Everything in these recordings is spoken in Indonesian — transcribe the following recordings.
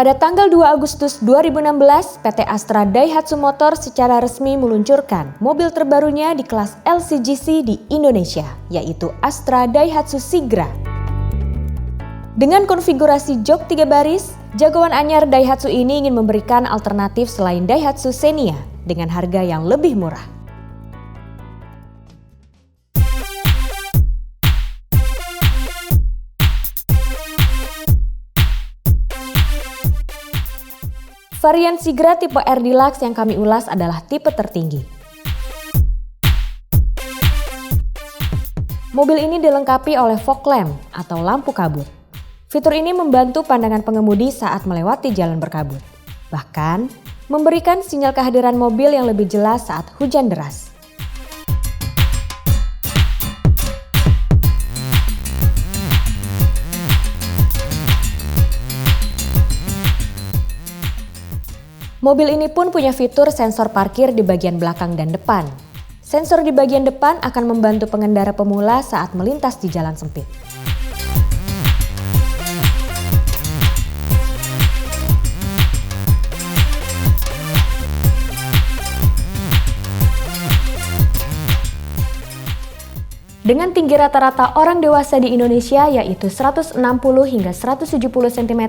Pada tanggal 2 Agustus 2016, PT Astra Daihatsu Motor secara resmi meluncurkan mobil terbarunya di kelas LCGC di Indonesia, yaitu Astra Daihatsu Sigra. Dengan konfigurasi jok 3 baris, jagoan anyar Daihatsu ini ingin memberikan alternatif selain Daihatsu Xenia dengan harga yang lebih murah. Varian Sigra tipe R Deluxe yang kami ulas adalah tipe tertinggi. Mobil ini dilengkapi oleh fog lamp atau lampu kabut. Fitur ini membantu pandangan pengemudi saat melewati jalan berkabut. Bahkan, memberikan sinyal kehadiran mobil yang lebih jelas saat hujan deras. Mobil ini pun punya fitur sensor parkir di bagian belakang dan depan. Sensor di bagian depan akan membantu pengendara pemula saat melintas di jalan sempit. Dengan tinggi rata-rata orang dewasa di Indonesia yaitu 160 hingga 170 cm,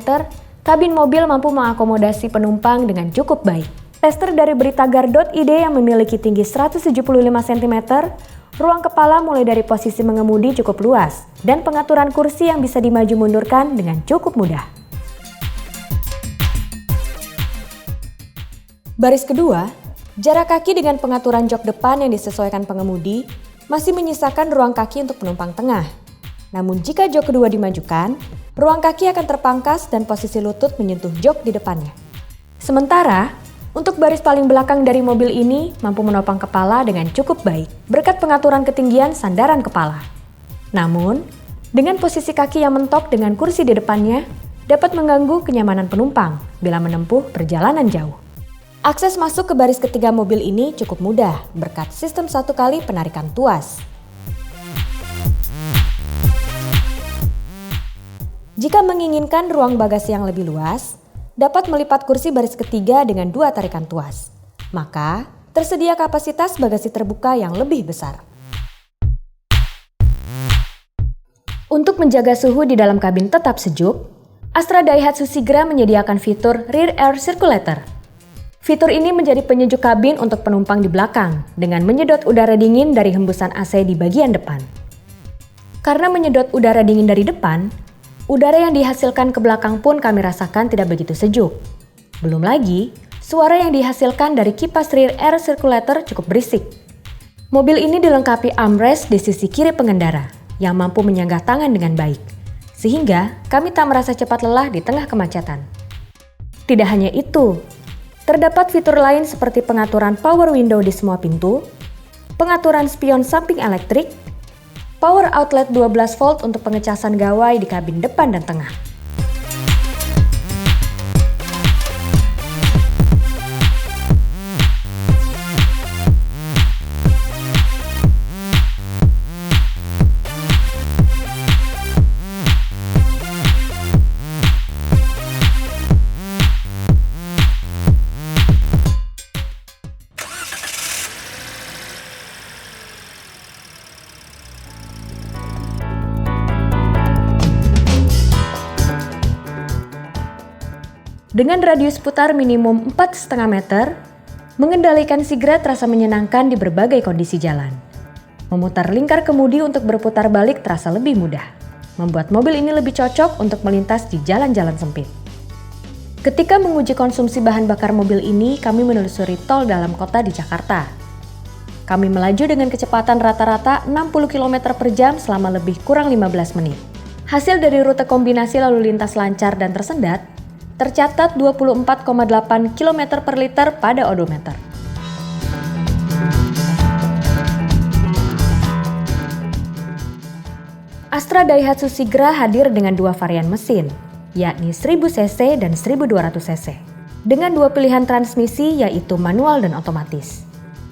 kabin mobil mampu mengakomodasi penumpang dengan cukup baik. Tester dari Beritagar.id yang memiliki tinggi 175 cm, ruang kepala mulai dari posisi mengemudi cukup luas, dan pengaturan kursi yang bisa dimaju mundurkan dengan cukup mudah. Baris kedua, jarak kaki dengan pengaturan jok depan yang disesuaikan pengemudi masih menyisakan ruang kaki untuk penumpang tengah. Namun jika jok kedua dimajukan, ruang kaki akan terpangkas dan posisi lutut menyentuh jok di depannya. Sementara, untuk baris paling belakang dari mobil ini mampu menopang kepala dengan cukup baik berkat pengaturan ketinggian sandaran kepala. Namun, dengan posisi kaki yang mentok dengan kursi di depannya dapat mengganggu kenyamanan penumpang bila menempuh perjalanan jauh. Akses masuk ke baris ketiga mobil ini cukup mudah berkat sistem 1 kali penarikan tuas. Jika menginginkan ruang bagasi yang lebih luas, dapat melipat kursi baris ketiga dengan 2 tarikan tuas. Maka, tersedia kapasitas bagasi terbuka yang lebih besar. Untuk menjaga suhu di dalam kabin tetap sejuk, Astra Daihatsu Sigra menyediakan fitur Rear Air Circulator. Fitur ini menjadi penyejuk kabin untuk penumpang di belakang dengan menyedot udara dingin dari hembusan AC di bagian depan. Karena menyedot udara dingin dari depan, udara yang dihasilkan ke belakang pun kami rasakan tidak begitu sejuk. Belum lagi, suara yang dihasilkan dari kipas rear air circulator cukup berisik. Mobil ini dilengkapi armrest di sisi kiri pengendara yang mampu menyanggah tangan dengan baik, sehingga kami tak merasa cepat lelah di tengah kemacetan. Tidak hanya itu, terdapat fitur lain seperti pengaturan power window di semua pintu, pengaturan spion samping elektrik, power outlet 12 volt untuk pengecasan gawai di kabin depan dan tengah. Dengan radius putar minimum 4,5 meter, mengendalikan Sigra terasa menyenangkan di berbagai kondisi jalan. Memutar lingkar kemudi untuk berputar balik terasa lebih mudah, membuat mobil ini lebih cocok untuk melintas di jalan-jalan sempit. Ketika menguji konsumsi bahan bakar mobil ini, kami menelusuri tol dalam kota di Jakarta. Kami melaju dengan kecepatan rata-rata 60 km per jam selama lebih kurang 15 menit. Hasil dari rute kombinasi lalu lintas lancar dan tersendat, tercatat 24,8 km per liter pada odometer. Astra Daihatsu Sigra hadir dengan 2 varian mesin, yakni 1000 cc dan 1200 cc, dengan 2 pilihan transmisi yaitu manual dan otomatis.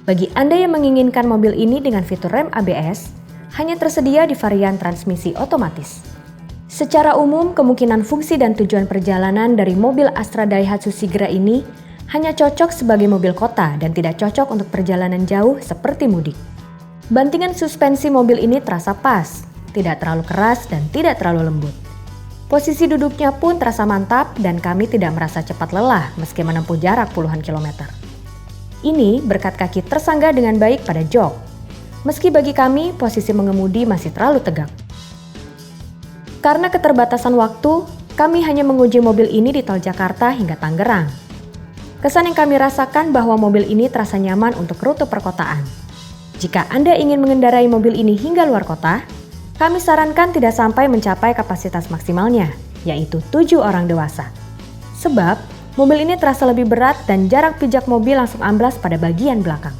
Bagi Anda yang menginginkan mobil ini dengan fitur rem ABS, hanya tersedia di varian transmisi otomatis. Secara umum, kemungkinan fungsi dan tujuan perjalanan dari mobil Astra Daihatsu Sigra ini hanya cocok sebagai mobil kota dan tidak cocok untuk perjalanan jauh seperti mudik. Bantingan suspensi mobil ini terasa pas, tidak terlalu keras dan tidak terlalu lembut. Posisi duduknya pun terasa mantap dan kami tidak merasa cepat lelah meski menempuh jarak puluhan kilometer. Ini berkat kaki tersangga dengan baik pada jok. Meski bagi kami, posisi mengemudi masih terlalu tegak. Karena keterbatasan waktu, kami hanya menguji mobil ini di tol Jakarta hingga Tangerang. Kesan yang kami rasakan bahwa mobil ini terasa nyaman untuk rute perkotaan. Jika Anda ingin mengendarai mobil ini hingga luar kota, kami sarankan tidak sampai mencapai kapasitas maksimalnya, yaitu 7 orang dewasa. Sebab, mobil ini terasa lebih berat dan jarak pijak mobil langsung amblas pada bagian belakang.